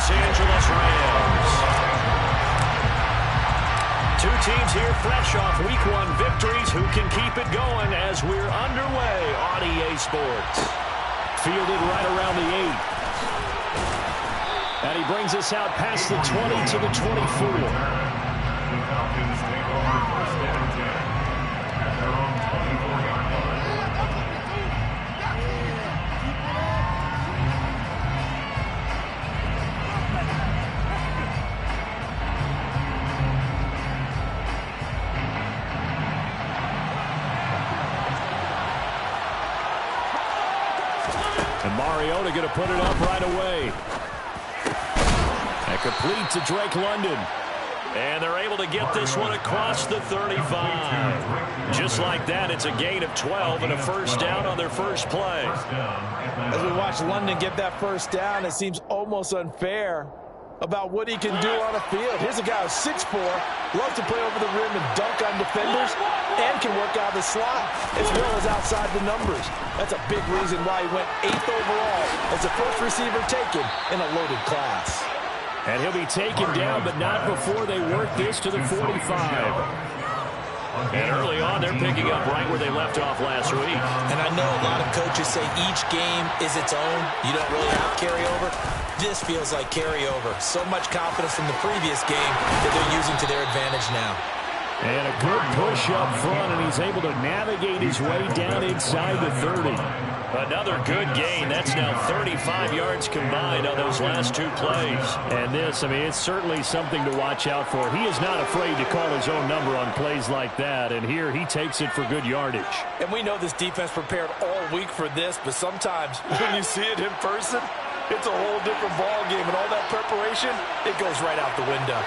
Los Angeles Rams. Two teams here fresh off Week 1 victories. Who can keep it going as we're underway on EA Sports? Fielded right around the 8. And he brings us out past the 20 to the 24. And Mariota going to put it up right away. And complete to Drake London. And they're able to get this one across the 35. Just like that, it's a gain of 12 and a first down on their first play. As we watch London get that first down, it seems almost unfair about what he can do on a field. Here's a guy who's 6'4", loves to play over the rim and dunk on defenders, and can work out of the slot as well as outside the numbers. That's a big reason why he went 8th overall as the first receiver taken in a loaded class. And he'll be taken down, but not before they work this to the 45. And early on, they're picking up right where they left off last week. And I know a lot of coaches say each game is its own. You don't really have carryover. This feels like carryover. So much confidence from the previous game that they're using to their advantage now. And a good push up front, and he's able to navigate his way down inside the 30. Another good gain. That's now 35 yards combined on those last two plays. And this, I mean, it's certainly something to watch out for. He is not afraid to call his own number on plays like that, and here he takes it for good yardage. And we know this defense prepared all week for this, but sometimes when you see it in person, it's a whole different ball game, and all that preparation, it goes right out the window.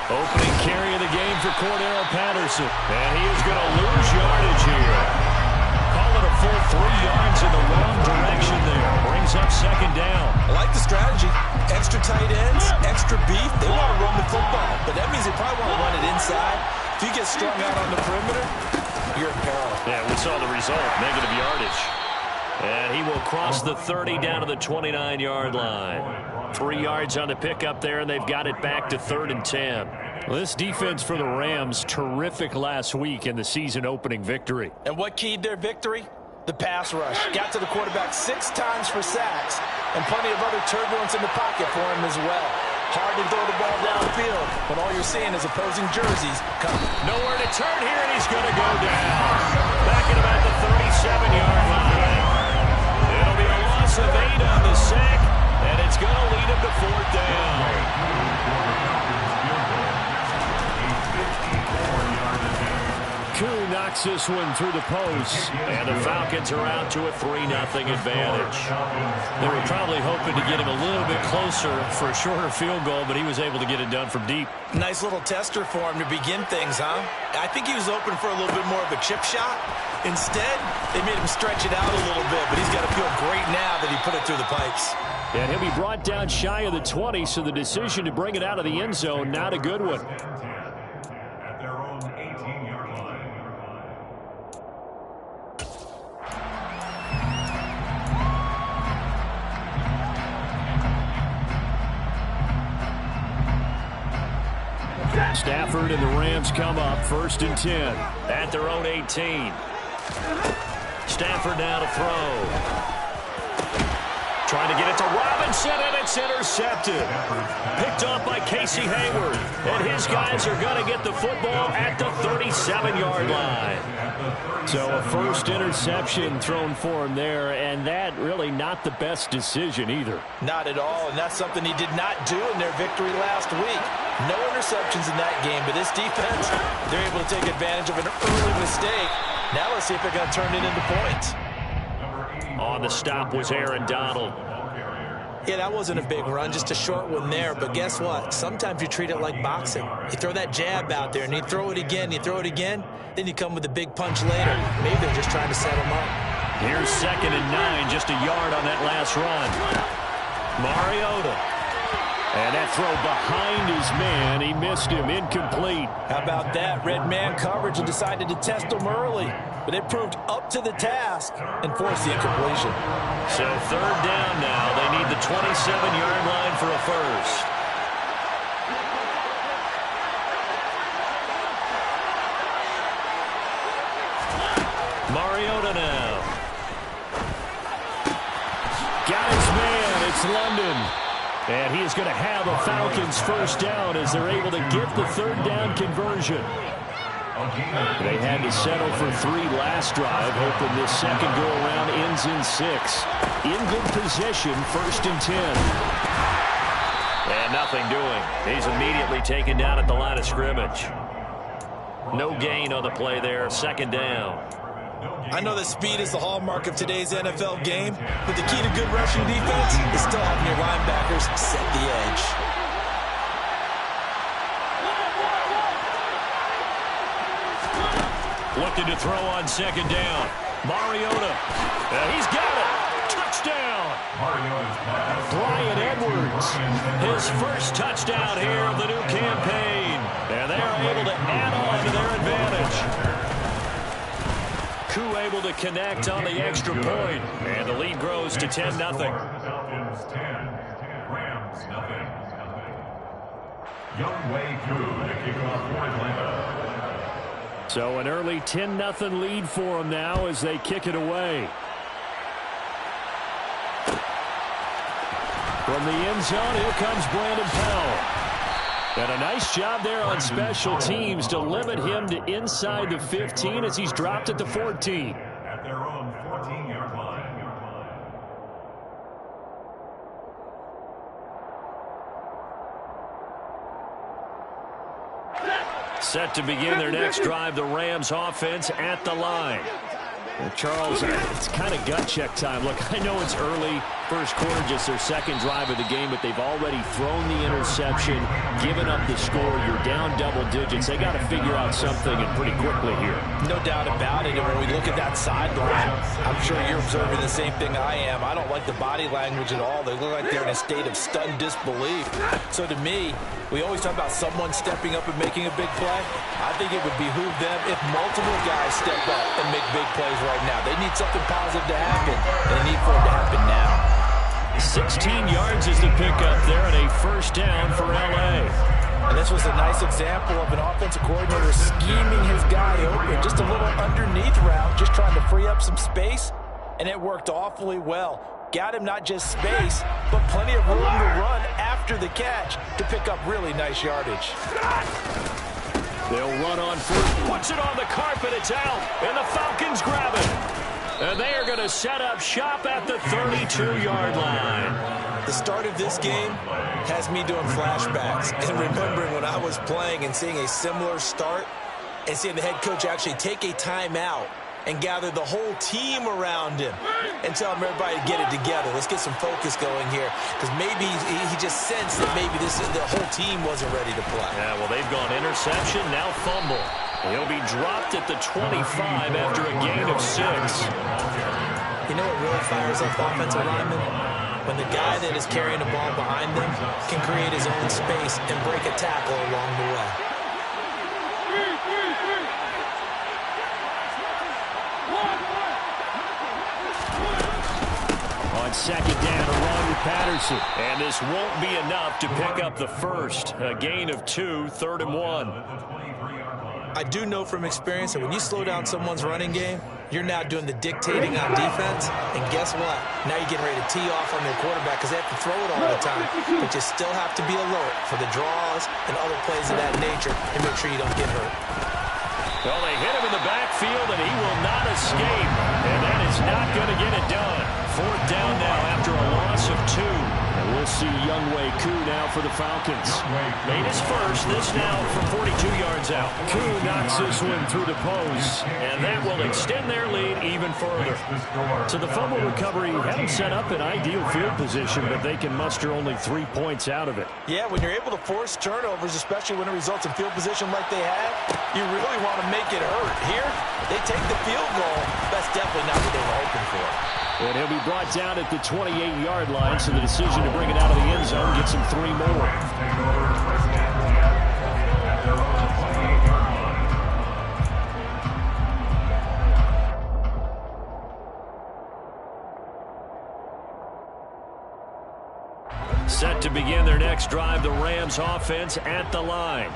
Opening carry of the game for Cordero Patterson. And he is going to lose yardage here. Call it a full 3 yards in the wrong direction there. Brings up second down. I like the strategy. Extra tight ends, extra beef. They want to run the football, but that means they probably want to run it inside. If you get strung out on the perimeter, you're in peril. Yeah, we saw the result. Negative yardage. And he will cross the 30 down to the 29-yard line. 3 yards on the pickup there, and they've got it back to 3rd and 10. Well, this defense for the Rams, terrific last week in the season-opening victory. And what keyed their victory? The pass rush. Got to the quarterback 6 times for sacks, and plenty of other turbulence in the pocket for him as well. Hard to throw the ball downfield when all you're seeing is opposing jerseys coming. Nowhere to turn here, and he's going to go down. Back at about the 37-yard line. It'll be a loss of 8 on the sack. And it's going to lead him to 4th down. Koo knocks this one through the post. And the Falcons are out to a 3-0 advantage. They were probably hoping to get him a little bit closer for a shorter field goal, but he was able to get it done from deep. Nice little tester for him to begin things, huh? I think he was open for a little bit more of a chip shot. Instead, they made him stretch it out a little bit, but he's got to feel great now that he put it through the pipes. And he'll be brought down shy of the 20, so the decision to bring it out of the end zone, not a good one. At their own 18-yard line. Stafford and the Rams come up 1st and 10 at their own 18. Stafford now to throw. Trying to get it to Robinson, and it's intercepted. Picked off by Casey Hayward. And his guys are going to get the football at the 37-yard line. So a first interception thrown for him there, and that really not the best decision either. Not at all, and that's something he did not do in their victory last week. No interceptions in that game, but this defense, they're able to take advantage of an early mistake. Now let's see if they're going to turn it into points. On the stop was Aaron Donald. Yeah, that wasn't a big run, just a short one there. But guess what? Sometimes you treat it like boxing. You throw that jab out there, and you throw it again, you throw it again, then you come with a big punch later. Maybe they're just trying to set him up. Here's 2nd and 9, just a yard on that last run. Mariota. And that throw behind his man, he missed him, incomplete. How about that? Red man coverage and decided to test him early. But it proved up to the task and forced the incompletion. So third down now. They need the 27-yard line for a first. Mariota now. Got his man. It's London. And he is going to have a Falcons first down as they're able to get the third down conversion. They had to settle for 3 last drive, hoping this second go-around ends in 6. In good position, 1st and 10. And nothing doing. He's immediately taken down at the line of scrimmage. No gain on the play there, 2nd down. I know that speed is the hallmark of today's NFL game, but the key to good rushing defense is still having your linebackers set the edge. Looking to throw on 2nd down. Mariota. He's got it. Touchdown. Bryan Edwards. His first touchdown here of the new campaign. And they are able to add on to their advantage. Koo able to connect on the extra point. And the lead grows to 10-0. Falcons 10, Rams nothing. Younghoe Koo to kick off for Atlanta. So an early 10-0 lead for them now as they kick it away. From the end zone, here comes Brandon Powell. And a nice job there on special teams to limit him to inside the 15 as he's dropped at the 14. At their own 14-yard line. Set to begin their next drive, the Rams offense at the line. Well, Charles, it's kind of gut check time. Look, I know it's early, first quarter, just their second drive of the game, but they've already thrown the interception, given up the score. You're down double digits. They got to figure out something, and pretty quickly here. No doubt about it. And when we look at that sideline, I'm sure you're observing the same thing I am. I don't like the body language at all. They look like they're in a state of stunned disbelief. So to me, we always talk about someone stepping up and making a big play. I think it would behoove them if multiple guys step up and make big plays right now. They need something positive to happen, and they need for it to happen now. 16 yards is the pickup there, and a first down for L.A. And this was a nice example of an offensive coordinator scheming his guy open. Just a little underneath route, just trying to free up some space, and it worked awfully well. Got him not just space, but plenty of room to run after the catch to pick up really nice yardage. They'll run on first, puts it on the carpet, it's out, and the Falcons grab it. And they are going to set up shop at the 32-yard line. The start of this game has me doing flashbacks and remembering when I was playing and seeing a similar start and seeing the head coach actually take a timeout and gather the whole team around him and tell him everybody to get it together. Let's get some focus going here, because maybe he just sensed that maybe the whole team wasn't ready to play. Yeah, well, they've gone interception, now fumble. He'll be dropped at the 25 after a gain of 6. You know what really fires up offensive linemen? When the guy that is carrying the ball behind them can create his own space and break a tackle along the way. On 2nd down, a run with Patterson. And this won't be enough to pick up the first. A gain of 2, 3rd and 1. I do know from experience that when you slow down someone's running game, you're now doing the dictating on defense. And guess what? Now you're getting ready to tee off on their quarterback because they have to throw it all the time. But you still have to be alert for the draws and other plays of that nature and make sure you don't get hurt. Well, they hit him in the backfield, and he will not escape. And that is not going to get it done. 4th down now after a loss of 2. And we'll see Younghoe Koo now for the Falcons. Made his first. This now from 42 yards out. Koo knocks this one through the post, and that will extend their lead even further. So the fumble recovery hadn't set up an ideal field position, but they can muster only 3 points out of it. Yeah, when you're able to force turnovers, especially when it results in field position like they have, you really want to make it hurt. Here, they take the field goal. That's definitely not what they were hoping for. And he'll be brought down at the 28-yard line, so the decision to bring it out of the end zone gets him 3 more. Set to begin their next drive, the Rams offense at the line.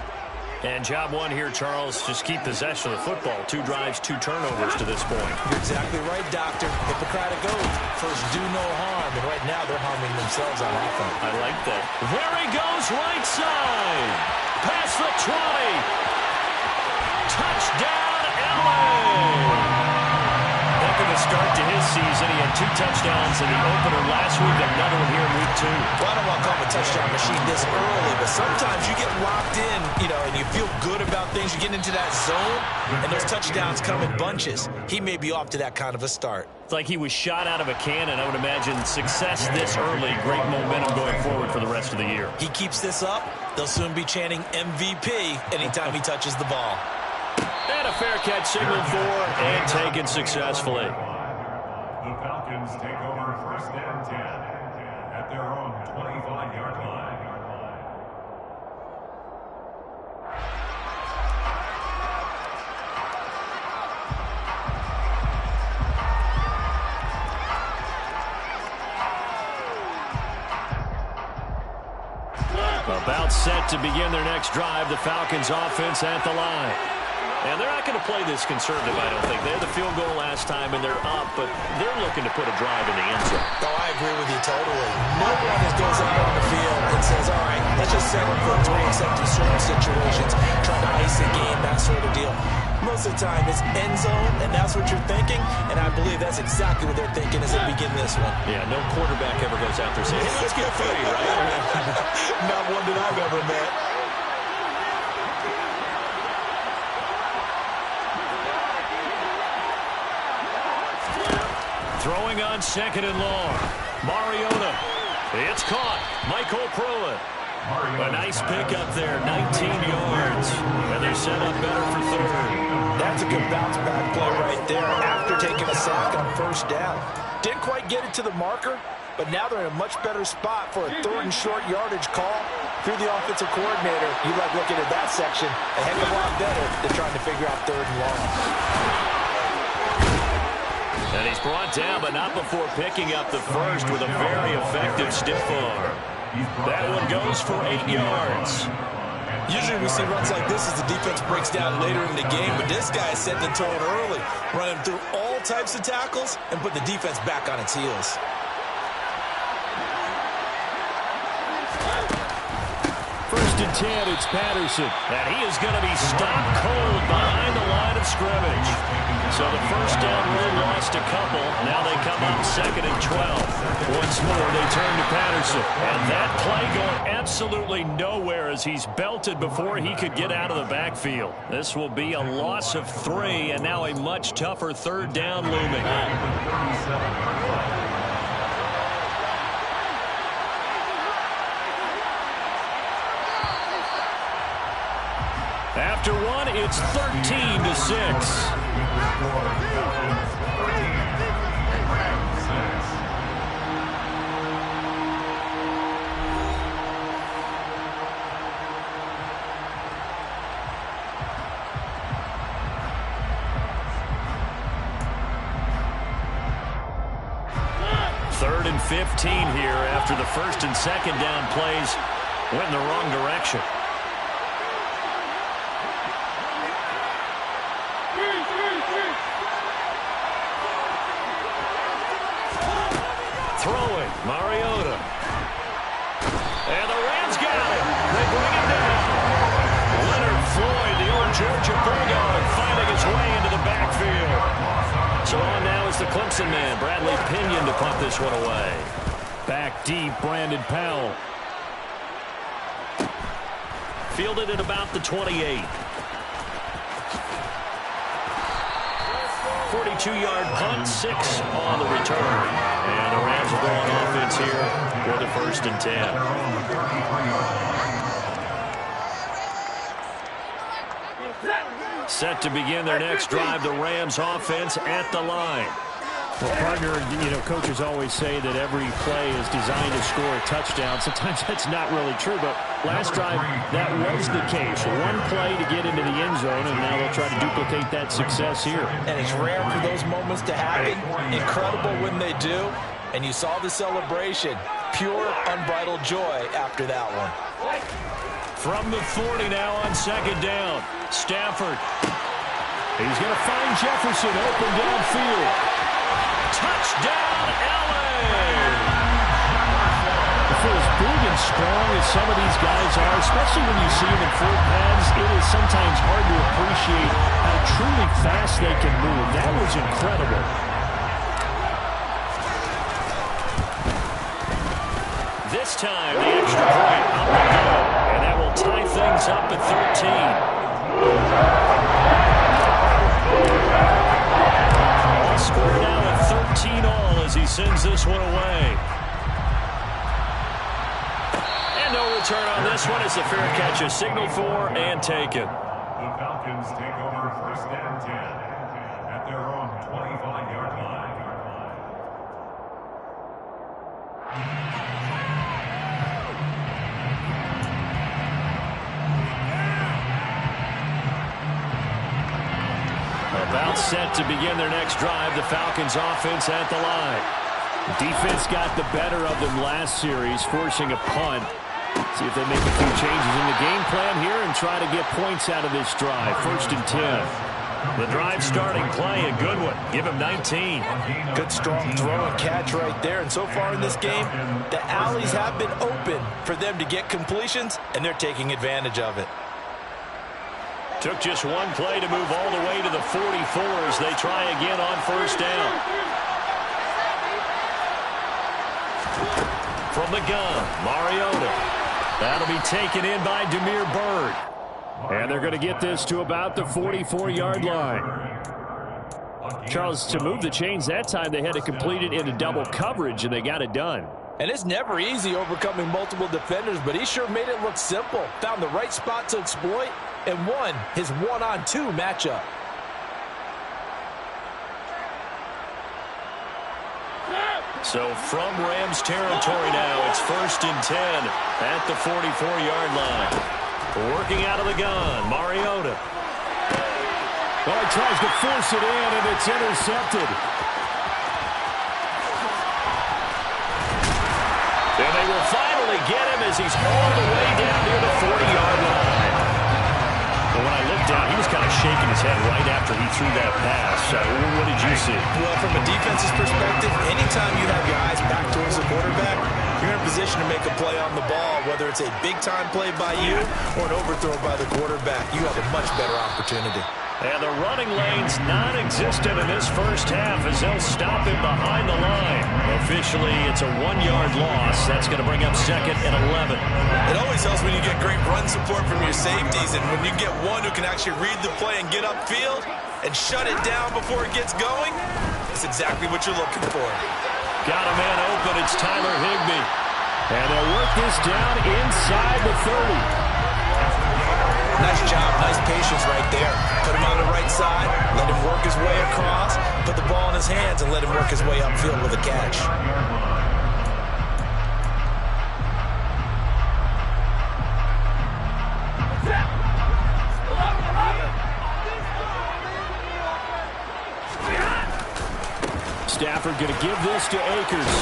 And job one here, Charles, just keep possession of the football. 2 drives, 2 turnovers to this point. You're exactly right, Doctor. Hippocratic oath. First, do no harm. And right now, they're harming themselves on offense. I like that. There he goes, right side. Past the 20. Touchdown, LA. Heck of a start to his season. He had 2 touchdowns in the opener last week, another one here in week 2. Well, I don't want to call him a touchdown machine this early, but sometimes you get locked in, and you feel good about things. You get into that zone, and those touchdowns come in bunches. He may be off to that kind of a start. It's like he was shot out of a cannon. I would imagine success this early, great momentum going forward for the rest of the year. He keeps this up, they'll soon be chanting MVP anytime he touches the ball. And a fair catch signaled for and taken successfully. The Falcons take over 1st and 10 at their own 25-yard line. About set to begin their next drive, the Falcons offense at the line. And they're not going to play this conservative, I don't think. They had the field goal last time, and they're up, but they're looking to put a drive in the end zone. Oh, I agree with you totally. No one just goes out on the field and says, all right, let's just settle for 3 except in certain situations, trying to ice a game, that sort of deal. Most of the time, it's end zone, and that's what you're thinking, and I believe that's exactly what they're thinking as they begin this one. Yeah, no quarterback ever goes out there saying, hey, let's get 3, right? Not one that I've ever met. Throwing on 2nd and long. Mariota. It's caught. Michael Pruitt. A nice pickup there, 19 yards. And they're set up better for 3rd. That's a good bounce-back play right there after taking a sack on 1st down. Didn't quite get it to the marker, but now they're in a much better spot for a 3rd and short yardage call through the offensive coordinator. You like looking at that section a heck of a lot better than trying to figure out 3rd and long. And he's brought down, but not before picking up the first with a very effective stiff arm. That one goes for 8 yards. Usually we see runs like this as the defense breaks down later in the game, but this guy is setting the tone early, running through all types of tackles and put the defense back on its heels. First and 10, it's Patterson. And he is going to be stopped cold behind the line of scrimmage. So the first down run lost a couple. Now they come up 2nd and 12. Once more, they turn to Patterson. And that play going absolutely nowhere as he's belted before he could get out of the backfield. This will be a loss of 3, and now a much tougher 3rd down looming. After 1, it's 13-6. Third and 15 here after the 1st and 2nd down plays went in the wrong direction. Throwing, Mariota. And the Rams got it. They bring it down. Leonard Floyd, the old Georgia Bulldog, finding his way into the backfield. So on now is the Clemson man, Bradley Pinion, to punt this one away. Back deep, Brandon Powell. Fielded at about the 28. 42-yard punt, 6 on the return. And the Rams will go on offense here for the 1st and 10. Set to begin their next drive, the Rams offense at the line. Well, partner, coaches always say that every play is designed to score a touchdown. Sometimes that's not really true, but last drive, that was the case. One play to get into the end zone, and now they'll try to duplicate that success here. And it's rare for those moments to happen. Incredible when they do. And you saw the celebration. Pure, unbridled joy after that one. From the 40 now on second down. Stafford. He's going to find Jefferson open downfield. Touchdown, L.A. For as big and strong as some of these guys are, especially when you see them in full pads, it is sometimes hard to appreciate how truly fast they can move. That was incredible. This time, the extra point up to go, and that will tie things up at 13. All scored out at 13 all as he sends this one away. And no return on this one as the fair catch is signaled for and taken. The Falcons take over first and 10 at their own 25-yard line. About set to begin their next drive, the Falcons offense at the line. Defense got the better of them last series, forcing a punt. See if they make a few changes in the game plan here and try to get points out of this drive. First and 10. The drive starting play, a good one. Give him 19. Good strong throw and catch right there. And so far in this game, the alleys have been open for them to get completions, and they're taking advantage of it. Took just one play to move all the way to the 44 as they try again on first down. From the gun, Mariota. That'll be taken in by Damiere Byrd. And they're going to get this to about the 44-yard line. Charles, to move the chains that time, they had to complete it into double coverage, and they got it done. And it's never easy overcoming multiple defenders, but he sure made it look simple. Found the right spot to exploit and won his one-on-two matchup. So from Rams territory now, it's first and 10 at the 44-yard line. Working out of the gun, Mariota. Oh, he tries to force it in, and it's intercepted. And they will finally get him as he's all the way down near the 40-yard line. But when I looked down, he was kind of shaking his head right after he threw that pass. What did you see? Well, from a defense's perspective, anytime you have your eyes back towards the quarterback, you're in a position to make a play on the ball, whether it's a big-time play by you or an overthrow by the quarterback. You have a much better opportunity. And the running lane's non-existent in this first half as they'll stop him behind the line. Officially, it's a 1-yard loss. That's going to bring up second and 11. It always helps when you get great run support from your safeties, and when you get one who can actually read the play and get upfield and shut it down before it gets going, that's exactly what you're looking for. Got a man open. It's Tyler Higbee. And they'll work this down inside the 30. Nice job, nice patience right there. Put him on the right side, let him work his way across, put the ball in his hands, and let him work his way upfield with a catch. Stafford going to give this to Akers.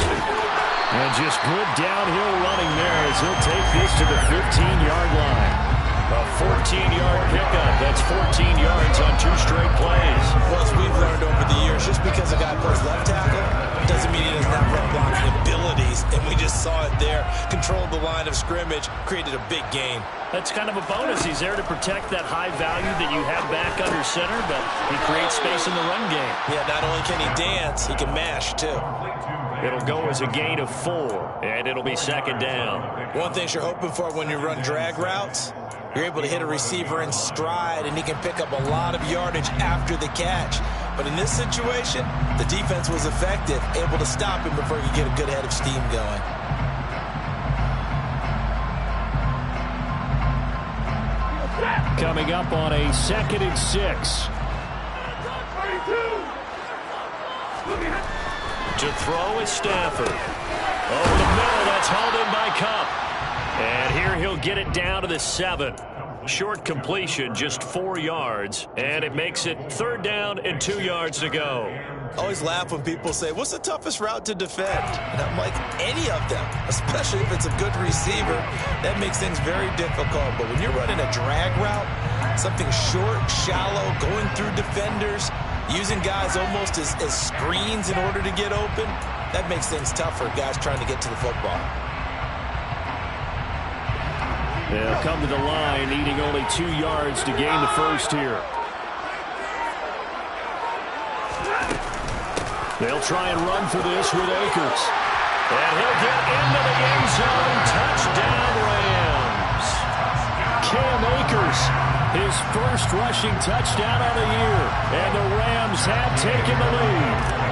And just good downhill running there as he'll take this to the 15-yard line. A 14-yard pickup. That's 14 yards on 2 straight plays. Well, as we've learned over the years, just because a guy plays left tackle doesn't mean he doesn't have run blocking abilities. And we just saw it there. Controlled the line of scrimmage, created a big gain. That's kind of a bonus. He's there to protect that high value that you have back under center, but he creates space in the run game. Yeah, not only can he dance, he can mash, too. It'll go as a gain of 4, and it'll be second down. One thing you're hoping for when you run drag routes, you're able to hit a receiver in stride, and he can pick up a lot of yardage after the catch. But in this situation, the defense was effective, able to stop him before he could get a good head of steam going. Coming up on a 2nd and 6. To throw is Stafford. Over the middle, that's hauled in by Cup. And here he'll get it down to the 7. Short completion, just 4 yards. And it makes it 3rd down and 2 yards to go. I always laugh when people say, what's the toughest route to defend? And I'm like, any of them, especially if it's a good receiver. That makes things very difficult. But when you're running a drag route, something short, shallow, going through defenders, using guys almost as screens in order to get open, that makes things tough for guys trying to get to the football. They'll come to the line, needing only 2 yards to gain the first here. They'll try and run for this with Akers. And he'll get into the end zone. Touchdown, Rams. Cam Akers, his first rushing touchdown of the year. And the Rams have taken the lead.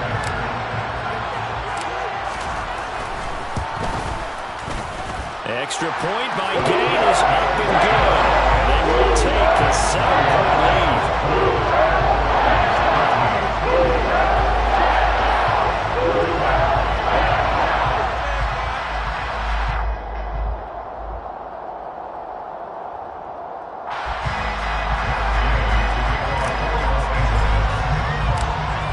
Extra point by Gay is up and good. They will take a 7-point lead.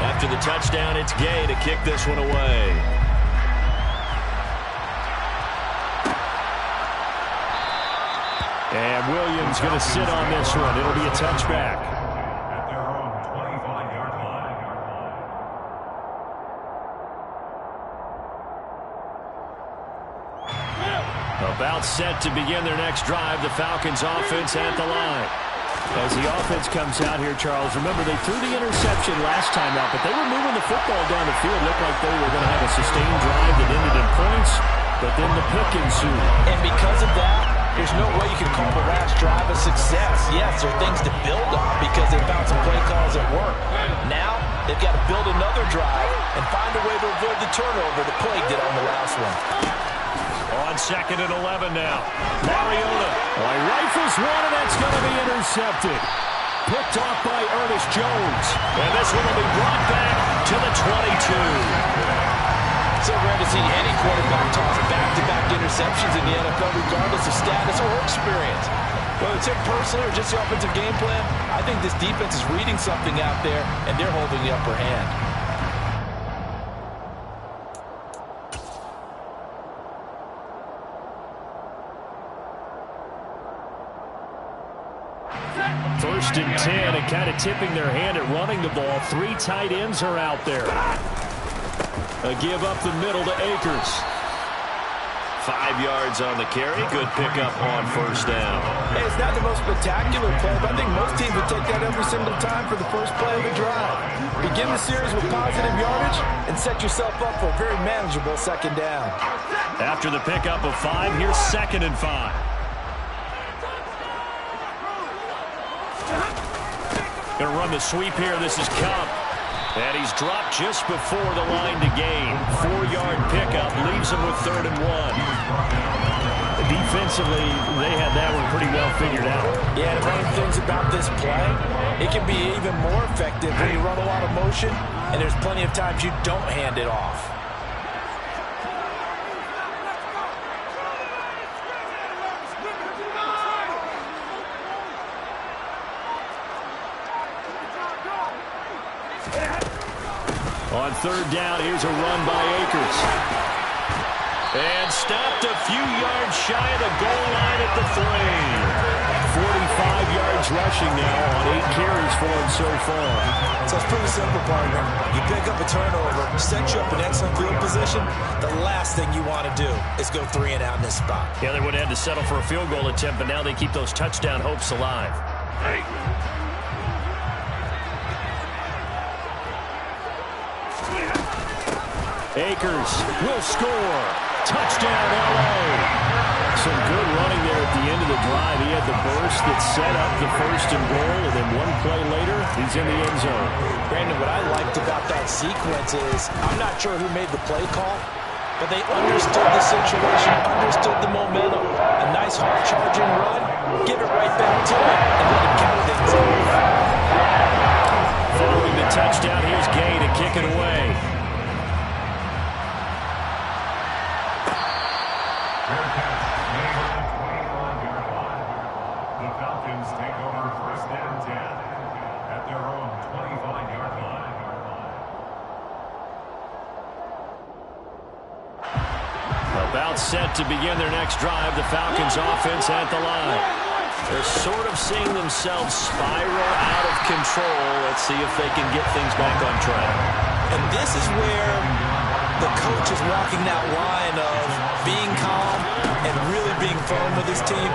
After the touchdown, it's Gay to kick this one away. And Williams going to sit on this one. It'll be a touchback. At their own 25-yard line. About set to begin their next drive. The Falcons offense at the line. As the offense comes out here, Charles, remember they threw the interception last time out, but they were moving the football down the field. Looked like they were going to have a sustained drive that ended in points, but then the pick ensued. And because of that, there's no way you can call the last drive a success. Yes, there are things to build on because they found some play calls that work. Now, they've got to build another drive and find a way to avoid the turnover that plagued it on the last one. On 2nd and 11 now. Mariota rifles one, and that's going to be intercepted. Picked off by Ernest Jones. And this one will be brought back to the 22. So rare to see any quarterback toss back-to-back interceptions in the NFL, regardless of status or experience. Whether it's him personally or just the offensive game plan, I think this defense is reading something out there, and they're holding the upper hand. First and 10, and kind of tipping their hand at running the ball. 3 tight ends are out there. A give up the middle to Akers. 5 yards on the carry. Good pickup on 1st down. Hey, it's not the most spectacular play, but I think most teams would take that every single time for the first play of the drive. Begin the series with positive yardage and set yourself up for a very manageable 2nd down. After the pickup of 5, here's 2nd and 5. Going to run the sweep here. This is Cup. And he's dropped just before the line to gain. 4-yard pickup leaves him with 3rd and 1. Defensively, they had that one pretty well figured out. Yeah, and one of the things about this play, it can be even more effective when you run a lot of motion, and there's plenty of times you don't hand it off. On 3rd down, here's a run by Akers. And stopped a few yards shy of the goal line at the 3. 45 yards rushing now on 8 carries for him so far. So it's pretty simple, partner. You pick up a turnover, set you up in excellent field position. The last thing you want to do is go 3 and out in this spot. Yeah, they would have had to settle for a field goal attempt, but now they keep those touchdown hopes alive. Hey. Akers will score. Touchdown, L.A. Some good running there at the end of the drive. He had the burst that set up the 1st and goal, and then one play later, he's in the end zone. Brandon, what I liked about that sequence is I'm not sure who made the play call, but they understood the situation, understood the momentum. A nice hard-charging run, give it right back to him, and let him count things off. Following the touchdown, here's Gay to kick it away. About set to begin their next drive, the Falcons offense at the line. They're sort of seeing themselves spiral out of control. Let's see if they can get things back on track. And this is where the coach is walking that line of being calm and really being firm with his team.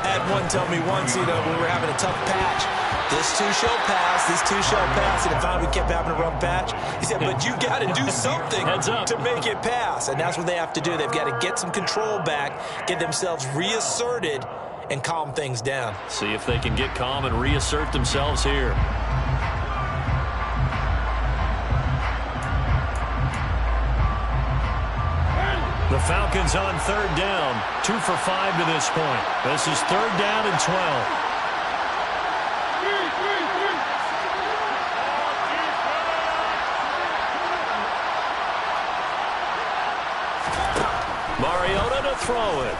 I had one tell me once, when we were having a tough patch, this too shall pass, this too shall pass, and finally we kept having a rough patch. He said, but you got to do something to make it pass, and that's what they have to do. They've got to get some control back, get themselves reasserted, and calm things down. See if they can get calm and reassert themselves here. The Falcons on third down, 2 for 5 to this point. This is third down and 12. Mariota to throw it.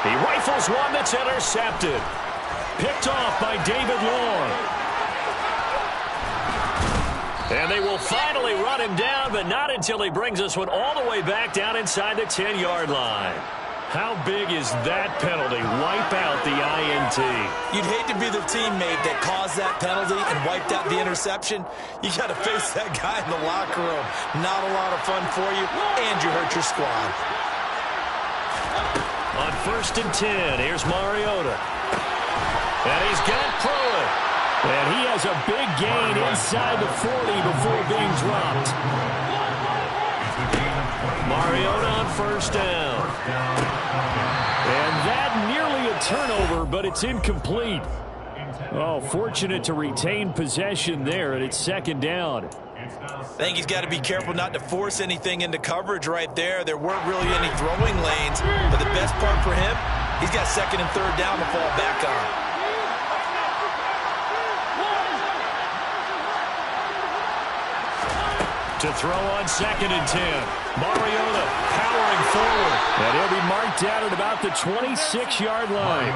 He rifles one that's intercepted. Picked off by David Long. And they will finally run him down, but not until he brings us one all the way back down inside the 10-yard line. How big is that penalty? Wipe out the INT. You'd hate to be the teammate that caused that penalty and wiped out the interception. You got to face that guy in the locker room. Not a lot of fun for you, and you hurt your squad. On 1st and 10, here's Mariota. And he's got Pruitt. And he has a big gain inside the 40 before being dropped. Mariota on 1st down. And that nearly a turnover, but it's incomplete. Oh, fortunate to retain possession there, and it's 2nd down. I think he's got to be careful not to force anything into coverage right there. There weren't really any throwing lanes, but the best part for him, he's got 2nd and 3rd down to fall back on. To throw on 2nd and 10. Mariota powering forward. And he'll be marked down at about the 26-yard line.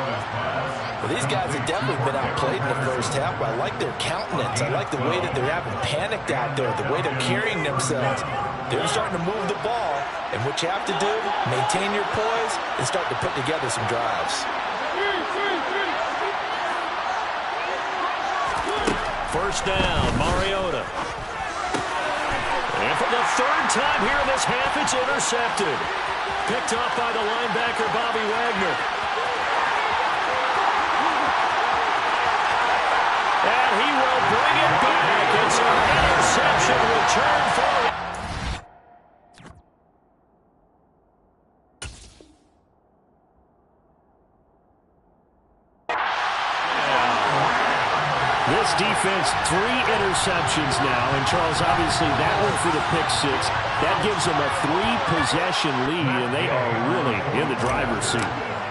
Well, these guys have definitely been outplayed in the first half, but I like their countenance. I like the way that they're having panicked out there, the way they're carrying themselves. They're starting to move the ball, and what you have to do, maintain your poise and start to put together some drives. 1st down, Mariota. And for the 3rd time here in this half, it's intercepted. Picked off by the linebacker, Bobby Wagner. And he will bring it back. It's an interception return for... This defense, 3 interceptions now. And, Charles, obviously that one for the pick 6. That gives them a 3-possession lead, and they are really in the driver's seat.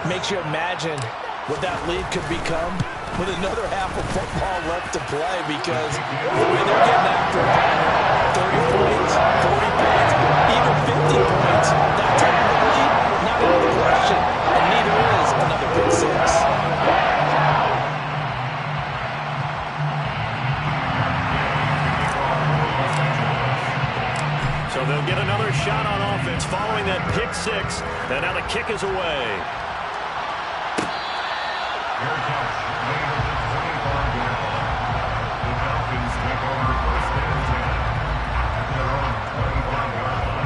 Makes you imagine what that lead could become with another half of football left to play, because the way they're getting after 30 points, 40 points, even 50 points, that type of a lead, not out of the question, and neither is another pick 6. So they'll get another shot on offense following that pick 6. And now the kick is away. Fair catch made at the 25-yard line. The Falcons take over 1st and 10 at their own 25-yard line.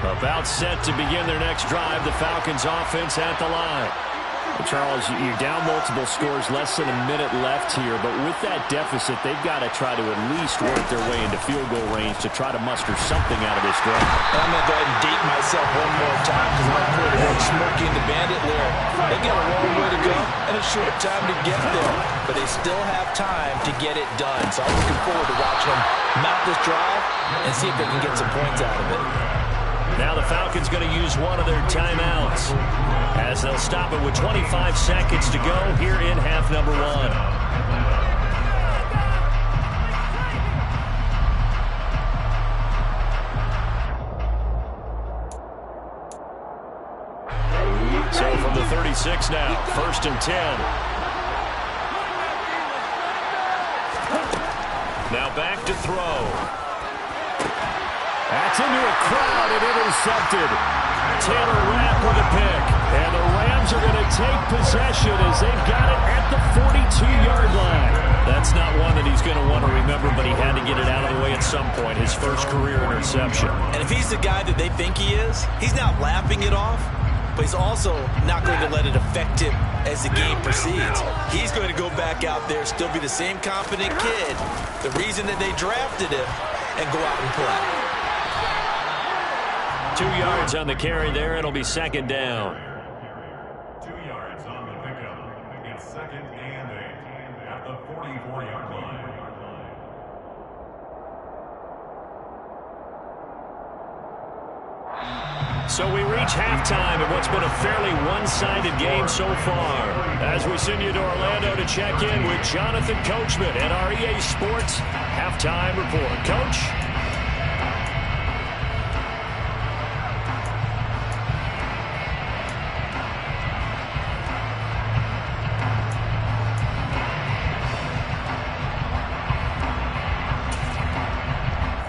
About set to begin their next drive, the Falcons offense at the line. Charles, you're down multiple scores, less than a minute left here, but with that deficit, they've got to try to at least work their way into field goal range to try to muster something out of this drive. I'm going to go ahead and date myself one more time, because I'm going to put Smokey and the Bandit there. They got a long way to go and a short time to get there, but they still have time to get it done. So I'm looking forward to watching them mount this drive and see if they can get some points out of it. Now the Falcons going to use one of their timeouts as they'll stop it with 25 seconds to go here in half number 1. So from the 36 36 now. 1st and 10. Now back to throw. That's into a crowd and intercepted. Taylor Rapp with a pick. And the Rams are going to take possession as they've got it at the 42-yard line. That's not one that he's going to want to remember, but he had to get it out of the way at some point. His first career interception. And if he's the guy that they think he is, he's not laughing it off, but he's also not going to let it affect him as the game proceeds. He's going to go back out there, still be the same confident kid, the reason that they drafted him, and go out and play. 2 yards on the carry there. It'll be 2nd down. 2 yards on the pickup. It's 2nd and 8 at the 44-yard line. So we reach halftime in what's been a fairly one-sided game so far. As we send you to Orlando to check in with Jonathan Coachman at our EA Sports Halftime Report. Coach?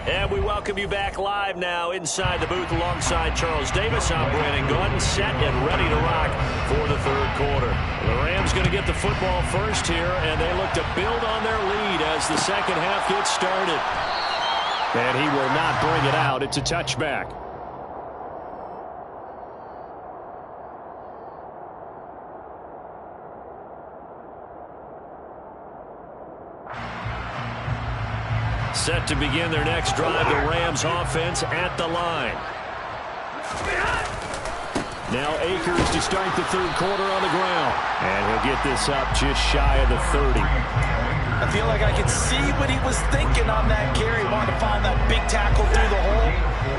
And we welcome you back live now inside the booth alongside Charles Davis. I'm Brandon Gordon, set and ready to rock for the 3rd quarter. The Rams going to get the football first here, and they look to build on their lead as the second half gets started. And he will not bring it out. It's a touchback. Set to begin their next drive, the Rams offense at the line. Now Akers to start the 3rd quarter on the ground. And he'll get this up just shy of the 30. I feel like I could see what he was thinking on that carry. Wanted to find that big tackle through the hole.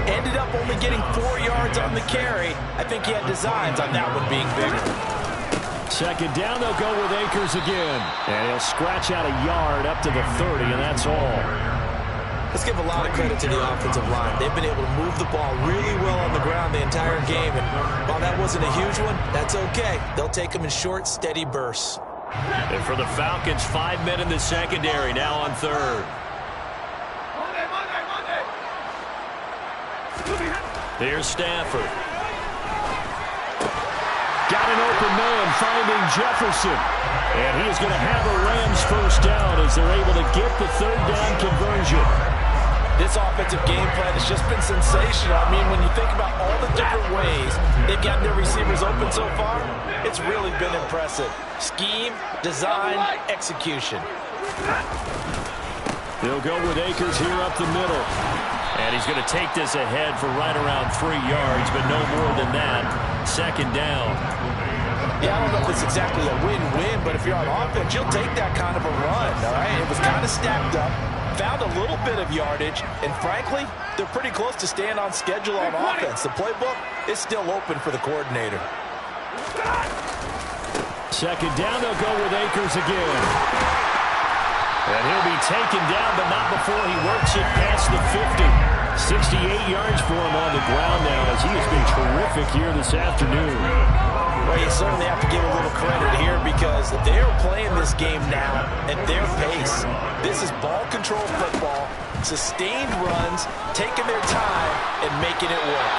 Ended up only getting 4 yards on the carry. I think he had designs on that one being bigger. 2nd down, they'll go with Akers again. And he'll scratch out a yard up to the 30, and that's all. Let's give a lot of credit to the offensive line. They've been able to move the ball really well on the ground the entire game. And while that wasn't a huge one, that's okay. They'll take them in short, steady bursts. And for the Falcons, 5 men in the secondary, now on 3rd. Here's Stafford. Got an open man finding Jefferson. And he is going to have a Rams first down as they're able to get the 3rd down conversion. This offensive game plan has just been sensational. I mean, when you think about all the different ways they've gotten their receivers open so far, it's really been impressive. Scheme, design, execution. They'll go with Akers here up the middle. And he's going to take this ahead for right around 3 yards, but no more than that. 2nd down. Yeah, I don't know if it's exactly a win-win, but if you're on offense, you'll take that kind of a run, all right? It was kind of stacked up, found a little bit of yardage, and frankly, they're pretty close to staying on schedule on offense. The playbook is still open for the coordinator. 2nd down, they'll go with Akers again. And he'll be taken down, but not before he works it past the 50. 68 yards for him on the ground now as he has been terrific here this afternoon. Well, you certainly have to give a little credit here because they're playing this game now at their pace. This is ball control football, sustained runs, taking their time, and making it work.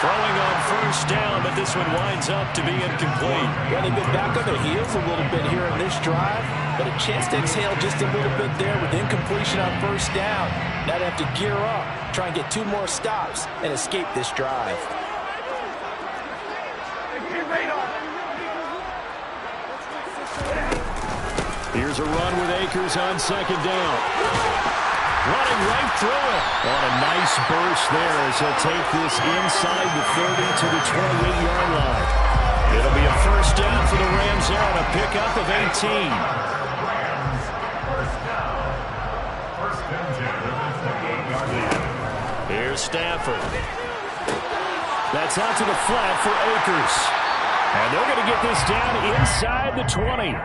Throwing on 1st down, but this one winds up to be incomplete. Well, they've been back on their heels a little bit here in this drive, but a chance to exhale just a little bit there with incompletion on 1st down. Now they have to gear up, try and get 2 more stops, and escape this drive. Here's a run with Akers on 2nd down. Running right through it. On a nice burst there as he'll take this inside the 30 to the 28-yard line. It'll be a 1st down for the Rams there on a pickup of 18. Here's Stafford. That's out to the flat for Akers. And they're going to get this down inside the 20.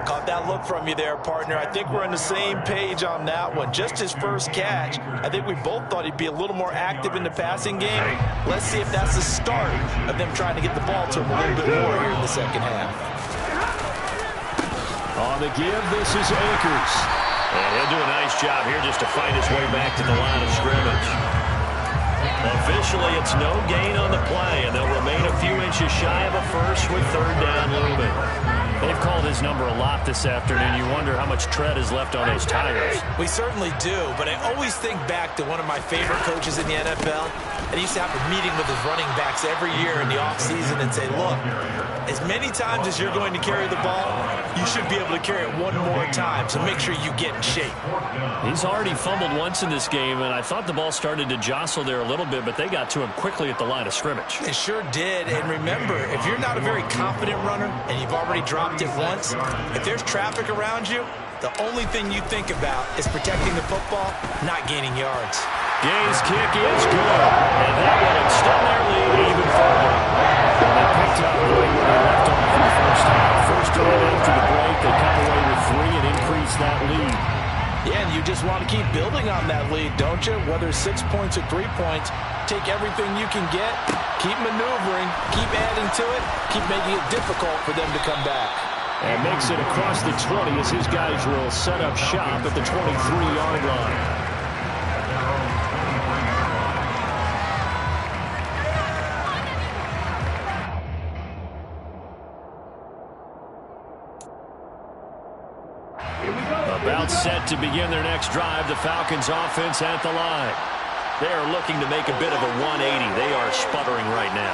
Caught that look from you there, partner. I think we're on the same page on that one. Just his first catch, I think we both thought he'd be a little more active in the passing game. Let's see if that's the start of them trying to get the ball to him a little bit more here in the second half. On the give, this is Akers. And he'll do a nice job here just to fight his way back to the line of scrimmage. Officially, it's no gain on the play, and they'll remain a few inches shy of a first with third down looming. They've called his number a lot this afternoon. You wonder how much tread is left on those tires. We certainly do, but I always think back to one of my favorite coaches in the NFL. And he used to have a meeting with his running backs every year in the offseason and say, look, as many times as you're going to carry the ball, you should be able to carry it one more time, so make sure you get in shape. He's already fumbled once in this game, and I thought the ball started to jostle there a little bit, but they got to him quickly at the line of scrimmage. It sure did, and remember, if you're not a very confident runner and you've already dropped it once, if there's traffic around you, the only thing you think about is protecting the football, not gaining yards. Gay's kick is good, and that will extend their lead even further. And they picked up right where they left off in the first half. First drive after the break, they come away with 3 and increase that lead. Yeah, and you just want to keep building on that lead, don't you? Whether 6 points or 3 points, take everything you can get, keep maneuvering, keep adding to it, keep making it difficult for them to come back. And makes it across the 20 as his guys will set up shop at the 23-yard line. About set to begin their next drive, the Falcons offense at the line. They are looking to make a bit of a 180. They are sputtering right now.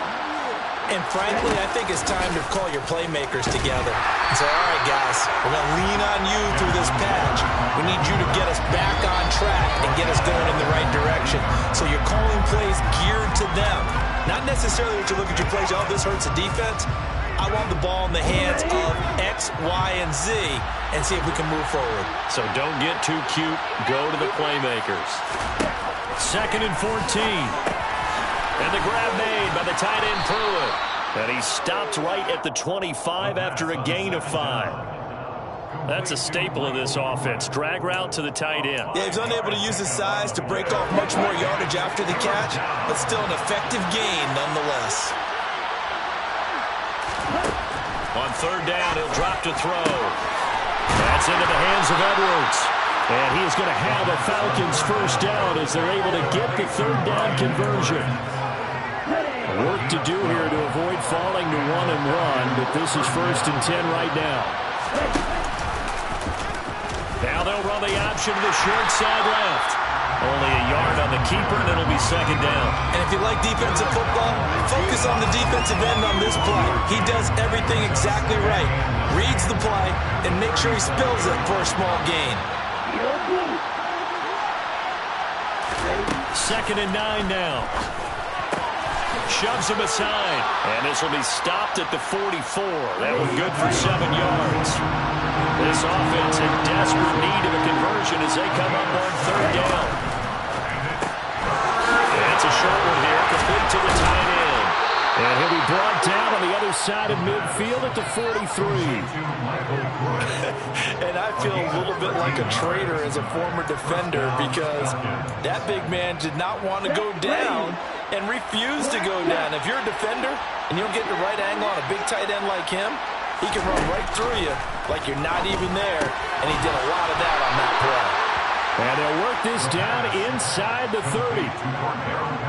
And frankly, I think it's time to call your playmakers together and say, all right, guys, we're going to lean on you through this patch. We need you to get us back on track and get us going in the right direction. So you're calling plays geared to them. Not necessarily what you look at your plays, oh, this hurts the defense. I want the ball in the hands of X, Y, and Z and see if we can move forward. So don't get too cute. Go to the playmakers. 2nd and 14. And the grab made by the tight end Pruitt. And he stopped right at the 25 after a gain of 5. That's a staple of this offense. Drag route to the tight end. Yeah, he's unable to use his size to break off much more yardage after the catch, but still an effective gain nonetheless. On third down, he'll drop to throw. That's into the hands of Edwards. And he is going to have a Falcons first down as they're able to get the third down conversion. Work to do here to avoid falling to 1-1, but this is 1st and 10 right now. Now they'll run the option to the short side left. Only a yard on the keeper, and it'll be 2nd down. And if you like defensive football, focus on the defensive end on this play. He does everything exactly right. Reads the play and make sure he spills it for a small gain. 2nd and 9 now. Shoves him aside. And this will be stopped at the 44. That was good for 7 yards. This offense in desperate need of a conversion as they come up on third down. That's a short one here, complete to the tight end. And he'll be brought down on the other side of midfield at the 43. And I feel a little bit like a traitor as a former defender because that big man did not want to go down and refused to go down. If you're a defender and you don't get the right angle on a big tight end like him, he can run right through you like you're not even there, and he did a lot of that on that play. And they'll work this down inside the 30.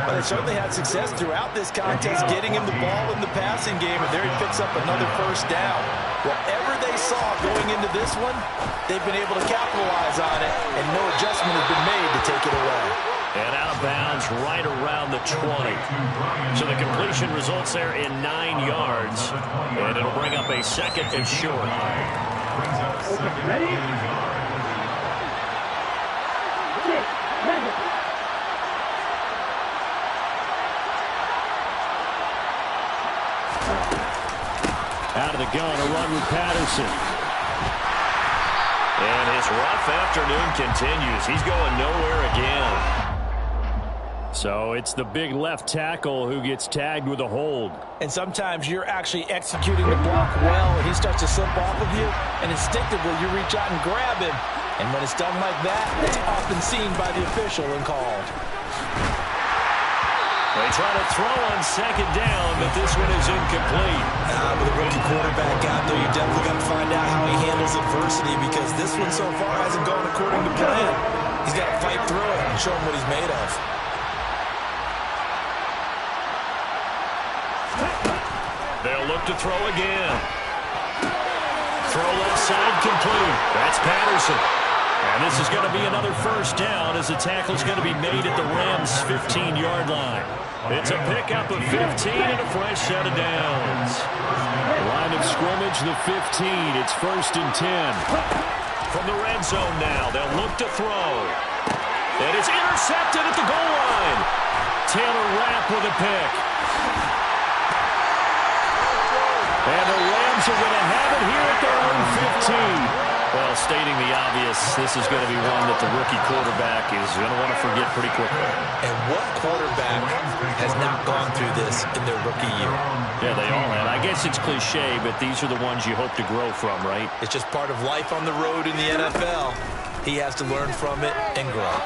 But they certainly had success throughout this contest getting him the ball in the passing game, and there he picks up another first down. Whatever they saw going into this one, they've been able to capitalize on it, and no adjustment has been made to take it away. And out of bounds right around the 20. So the completion results there in 9 yards. And it'll bring up a 2nd and short. Ready? Out of the gun, a run with Patterson. And his rough afternoon continues. He's going nowhere again. So it's the big left tackle who gets tagged with a hold. And sometimes you're actually executing the block well, and he starts to slip off of you, and instinctively you reach out and grab him. And when it's done like that, it's often seen by the official and called. They try to throw on second down, but this one is incomplete. With a rookie quarterback out there, you definitely got to find out how he handles adversity, because this one so far hasn't gone according to plan. He's got to fight through it and show him what he's made of. They'll look to throw again. Throw left side complete. That's Patterson. And this is going to be another first down as the tackle's going to be made at the Rams' 15-yard line. It's a pickup of 15 and a fresh set of downs. Line of scrimmage, the 15. It's 1st and 10. From the red zone now, they'll look to throw. And it's intercepted at the goal line. Taylor Rapp with a pick. And the Rams are going to have it here at their own 15. Well, stating the obvious, this is going to be one that the rookie quarterback is going to want to forget pretty quickly. And what quarterback has not gone through this in their rookie year? Yeah, they all have. I guess it's cliche, but these are the ones you hope to grow from, right? It's just part of life on the road in the NFL. He has to learn from it and grow.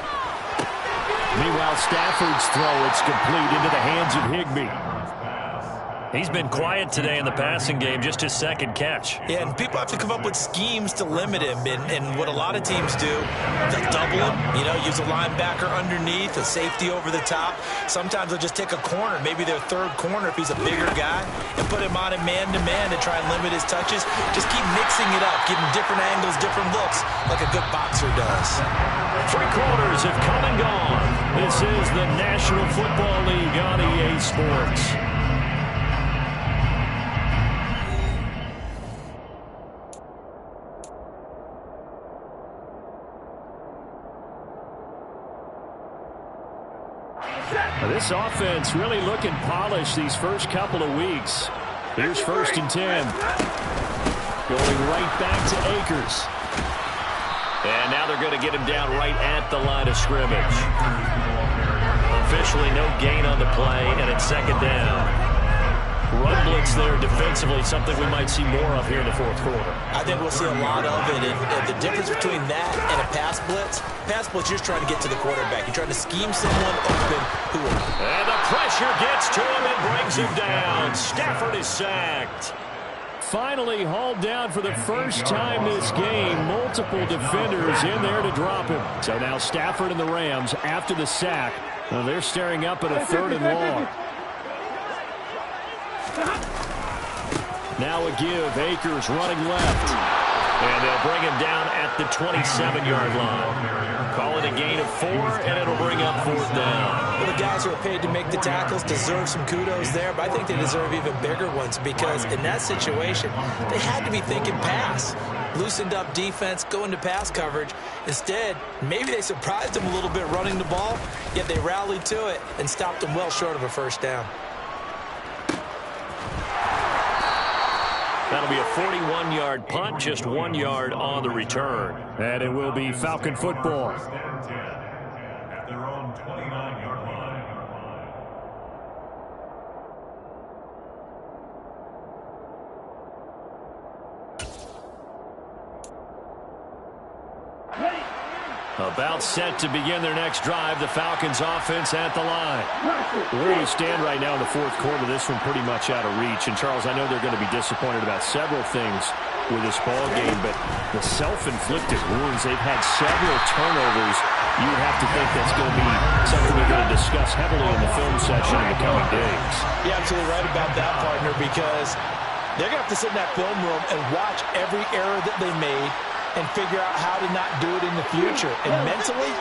Meanwhile, Stafford's throw, it's complete into the hands of Higbee. He's been quiet today in the passing game, just his second catch. Yeah, and people have to come up with schemes to limit him. And what a lot of teams do, they'll double him, use a linebacker underneath, a safety over the top. Sometimes they'll just take a corner, maybe their third corner if he's a bigger guy, and put him on a man-to-man to try and limit his touches. Just keep mixing it up, give him different angles, different looks, like a good boxer does. 3 quarters have come and gone. This is the National Football League on EA Sports. This offense really looking polished these first couple of weeks. Here's 1st and 10. Going right back to Akers. And now they're going to get him down right at the line of scrimmage. Officially no gain on the play, and it's 2nd down. Run blitz there defensively, something we might see more of here in the 4th quarter. I think we'll see a lot of it, and the difference between that and a pass blitz, you're just trying to get to the quarterback. You're trying to scheme someone open. And the pressure gets to him and brings him down. Stafford is sacked. Finally hauled down for the first time this game. Multiple defenders in there to drop him. So now Stafford and the Rams, after the sack, well, they're staring up at a 3rd and long. Now a give. Akers running left. And they'll bring him down at the 27-yard line. Call it a gain of 4, and it'll bring up 4th down. Well, the guys who are paid to make the tackles deserve some kudos there, but I think they deserve even bigger ones, because in that situation, they had to be thinking pass. Loosened up defense, go into pass coverage. Instead, maybe they surprised him a little bit running the ball, yet they rallied to it and stopped him well short of a 1st down. That'll be a 41-yard punt, just 1 yard on the return. And it will be Falcon football. At their own 29-yard line. About set to begin their next drive. The Falcons offense at the line. Where we stand right now in the 4th quarter, this one pretty much out of reach. And Charles, I know they're going to be disappointed about several things with this ball game, but the self-inflicted wounds, they've had several turnovers. You have to think that's going to be something we're going to discuss heavily in the film session in the coming days. You're absolutely right about that, partner, because they're going to have to sit in that film room and watch every error that they made and figure out how to not do it in the future. And mentally,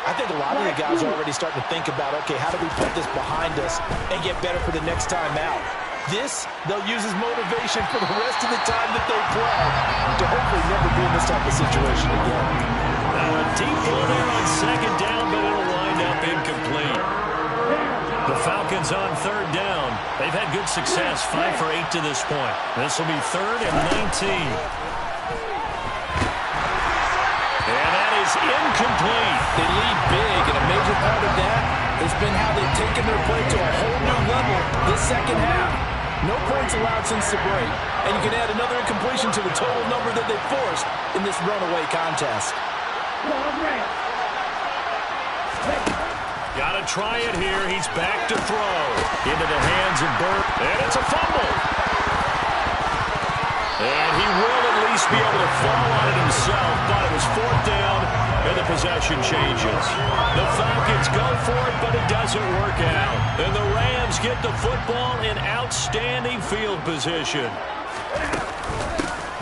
I think a lot of the guys are already starting to think about, okay, how do we put this behind us and get better for the next time out? This, they'll use as motivation for the rest of the time that they play to hopefully never be in this type of situation again. Now a deep ball there on 2nd down, but it'll wind up incomplete. The Falcons on 3rd down. They've had good success, 5 for 8 to this point. This will be 3rd and 19. Incomplete. They lead big, and a major part of that has been how they've taken their play to a whole new level this second half. No points allowed since the break, and you can add another incompletion to the total number that they forced in this runaway contest. Got to try it here. He's back to throw. Into the hands of Burt, and it's a fumble. And he will at least be able to fall on it himself, but it was fourth down, and the possession changes. The Falcons go for it, but it doesn't work out. And the Rams get the football in outstanding field position.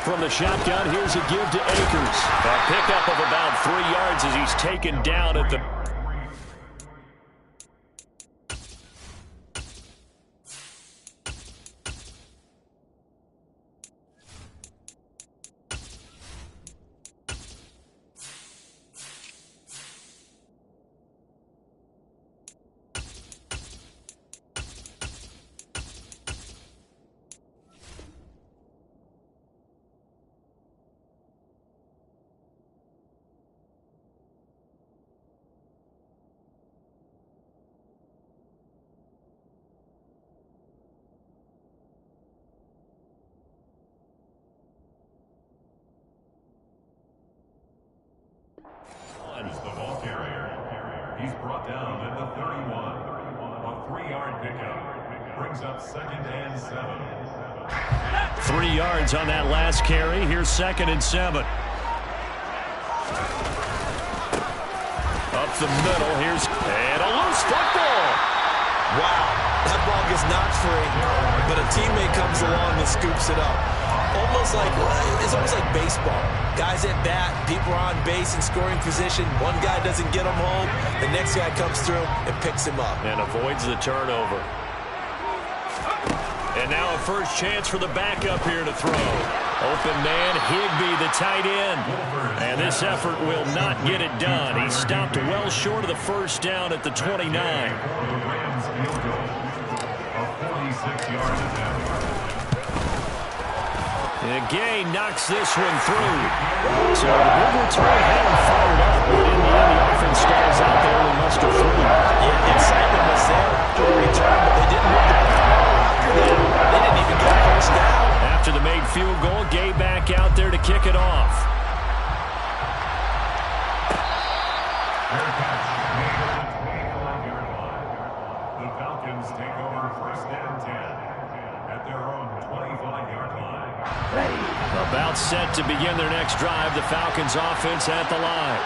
From the shotgun, here's a give to Akers. A pickup of about 3 yards as he's taken down at the... He's the ball carrier. He's brought down at the 31. A 3-yard pickup brings up 2nd and 7. 3 yards on that last carry. Here's 2nd and 7. Up the middle. And a loose football. Wow, that ball gets knocked free, but a teammate comes along and scoops it up. It's almost like baseball. Guys at bat, people are on base in scoring position. One guy doesn't get him home. The next guy comes through and picks him up. And avoids the turnover. And now a first chance for the backup here to throw. Open man, Higbee, the tight end. And this effort will not get it done. He stopped well short of the first down at the 29. The Rams field goal. A 46-yard attempt. And again, knocks this one through. So the big return had him fired up, but in the end, the offense stalls out there and must have thrown. Yeah, the excitement was there after the return, but they didn't move the ball after that. They didn't even get a first down. After the made field goal, Gay back out there to kick it off. Fair catch made at the 25-yard line. The Falcons take over 1st and 10 at their own 25-yard line. About set to begin their next drive, the Falcons offense at the line.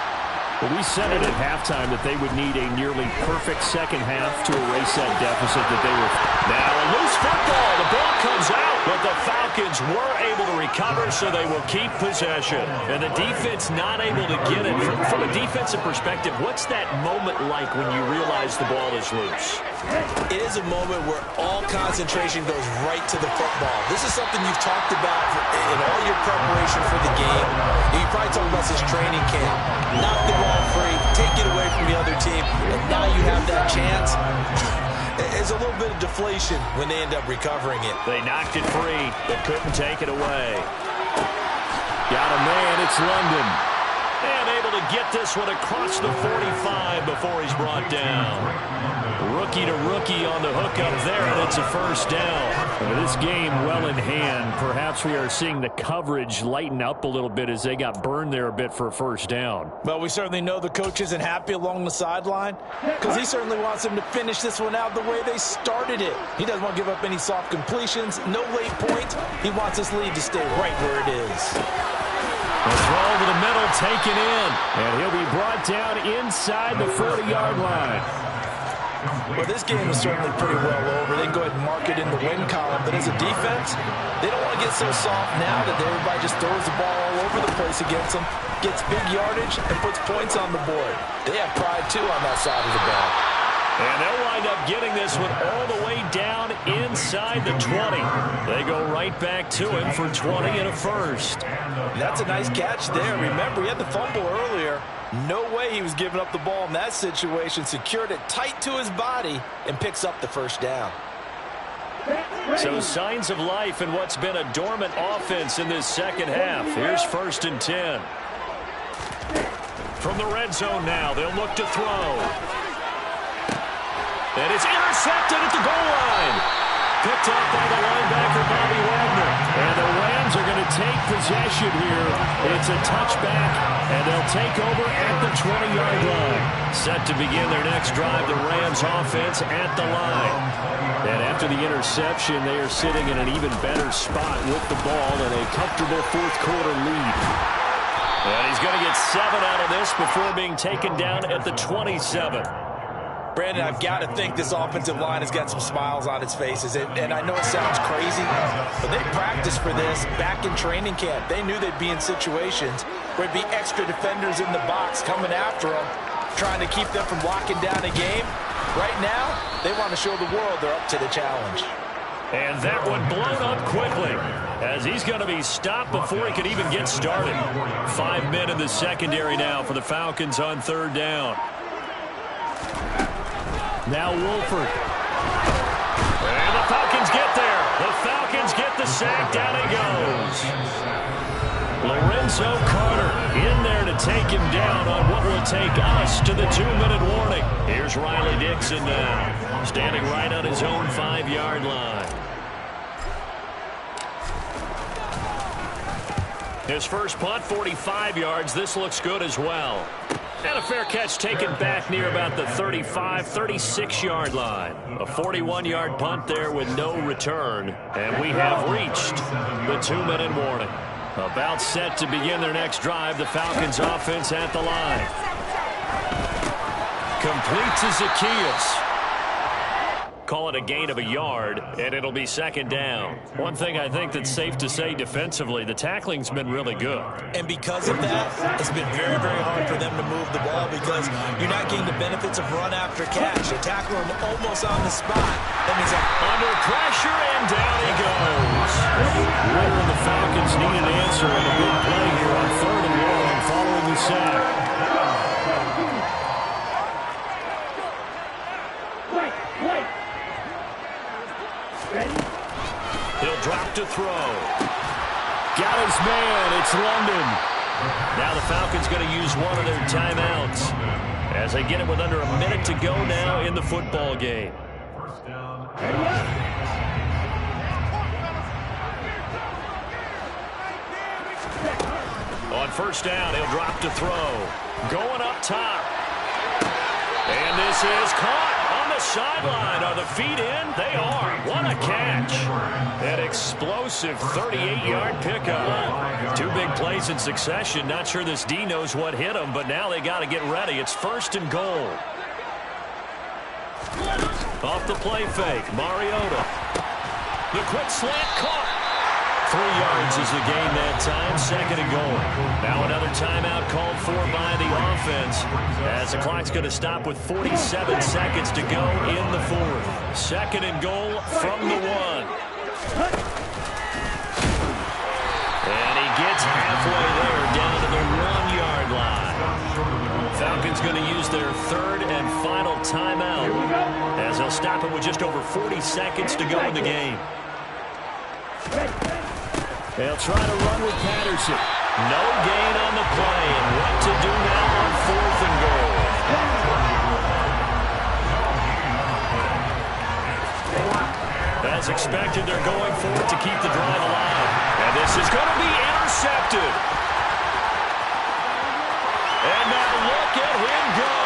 Well, we said it at halftime that they would need a nearly perfect second half to erase that deficit that they were. Now a loose football. The ball comes out, but the Falcons were able to recover, so they will keep possession. And the defense not able to get it. From a defensive perspective, what's that moment like when you realize the ball is loose? It is a moment where all concentration goes right to the football. This is something you've talked about in all your preparation for the game. You probably talked about this training camp. Knock the ball free, take it away from the other team, and now you have that chance. It's a little bit of deflation when they end up recovering it. They knocked it free, but couldn't take it away. Got a man, it's London. And able to get this one across the 45 before he's brought down. Rookie to rookie on the hook up there, and it's a first down. This game well in hand. Perhaps we are seeing the coverage lighten up a little bit as they got burned there a bit for a first down. Well, we certainly know the coach isn't happy along the sideline because he certainly wants them to finish this one out the way they started it. He doesn't want to give up any soft completions, no late points. He wants this lead to stay right where it is. The throw over the middle taken in, and he'll be brought down inside the 40-yard line. Well, this game is certainly pretty well over. They can go ahead and mark it in the win column. But as a defense, they don't want to get so soft now that everybody just throws the ball all over the place against them, gets big yardage, and puts points on the board. They have pride, too, on that side of the ball. And they'll wind up getting this one all the way down inside the 20. They go right back to him for 20 and a first. That's a nice catch there. Remember, he had the fumble earlier. No way he was giving up the ball in that situation. Secured it tight to his body and picks up the first down. So signs of life in what's been a dormant offense in this second half. Here's 1st and 10. From the red zone now, they'll look to throw. And it's intercepted at the goal line. Picked up by the linebacker, Bobby Wagner. And the Rams are going to take possession here. It's a touchback, and they'll take over at the 20-yard line. Set to begin their next drive, the Rams offense at the line. And after the interception, they are sitting in an even better spot with the ball and a comfortable fourth-quarter lead. And he's going to get 7 out of this before being taken down at the 27. Brandon, I've got to think this offensive line has got some smiles on its faces. And I know it sounds crazy, but they practiced for this back in training camp. They knew they'd be in situations where there'd be extra defenders in the box coming after them, trying to keep them from locking down a game. Right now, they want to show the world they're up to the challenge. And that one blown up quickly as he's going to be stopped before he could even get started. 5 men in the secondary now for the Falcons on third down. Now Wolford. And the Falcons get there. The Falcons get the sack. Down he goes. Lorenzo Carter in there to take him down on what will take us to the 2-minute warning. Here's Riley Dixon now, standing right on his own 5-yard line. His first punt, 45 yards. This looks good as well. And a fair catch taken back near about the 35, 36-yard line. A 41-yard punt there with no return. And we have reached the 2-minute warning. About set to begin their next drive, the Falcons offense at the line. Complete to Zacchaeus. Call it a gain of a yard, and it'll be second down. One thing I think that's safe to say defensively, the tackling's been really good. And because of that, it's been very, very hard for them to move the ball because you're not getting the benefits of run after catch. You tackle him almost on the spot. That means under pressure, and down he goes. Whether the Falcons need an answer and a big play here on 3rd and long following the sack. He'll drop to throw. Got his man. It's London. Now the Falcons going to use one of their timeouts as they get it with under a minute to go now in the football game. First down. On first down, he'll drop to throw. Going up top. And this is caught on the sideline. Are the feet in? They are. What a catch. An explosive 38-yard pickup. 2 big plays in succession. Not sure this D knows what hit him, but now they got to get ready. It's 1st and goal. Off the play fake, Mariota. The quick slant caught. 3 yards is the gain that time. 2nd and goal. Now another timeout called for by the offense as the clock's going to stop with 47 seconds to go in the 4th. 2nd and goal from the 1. And he gets halfway there down to the 1-yard line. Falcons going to use their 3rd and final timeout as they'll stop it with just over 40 seconds to go in the game. They'll try to run with Patterson. No gain on the play. And what to do now on 4th and goal. As expected, they're going for it to keep the drive alive. And this is going to be intercepted. And now look at him go.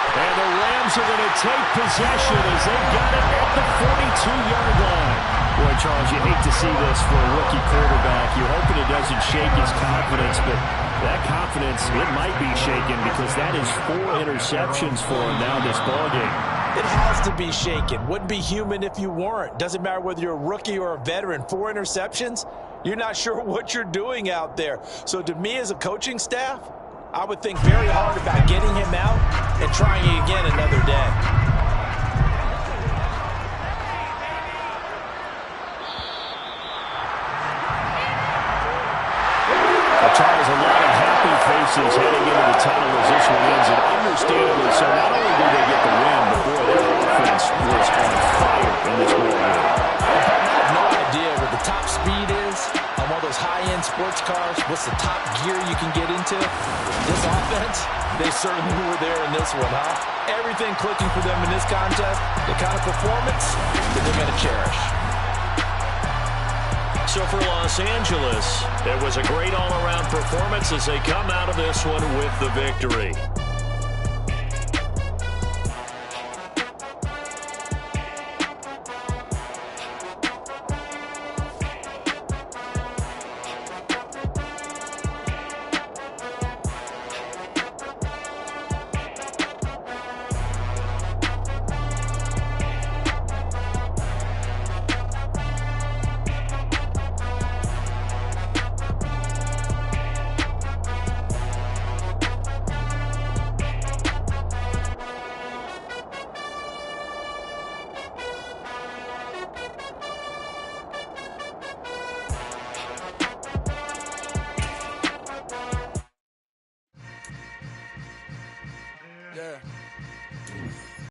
And the Rams are going to take possession as they got it at the 42-yard line. Boy, Charles, you hate to see this for a rookie quarterback. You're hoping it doesn't shake his confidence, but that confidence, it might be shaken because that is 4 interceptions for him now this ballgame. it has to be shaken. Wouldn't be human if you weren't. Doesn't matter whether you're a rookie or a veteran. 4 interceptions, you're not sure what you're doing out there. So to me as a coaching staff, I would think very hard about getting him out and trying it again another day. Charles, a lot of happy faces heading into the tunnel as this one ends, and understandably so. Not only did they get the win, but boy, their offense was on fire in this ball game. I have no idea what the top speed is on one of those high-end high-end sports cars, what's the top gear you can get into? This offense, they certainly were there in this one, huh? Everything clicking for them in this contest, the kind of performance that they're going to cherish. So for Los Angeles, it was a great all-around performance as they come out of this one with the victory.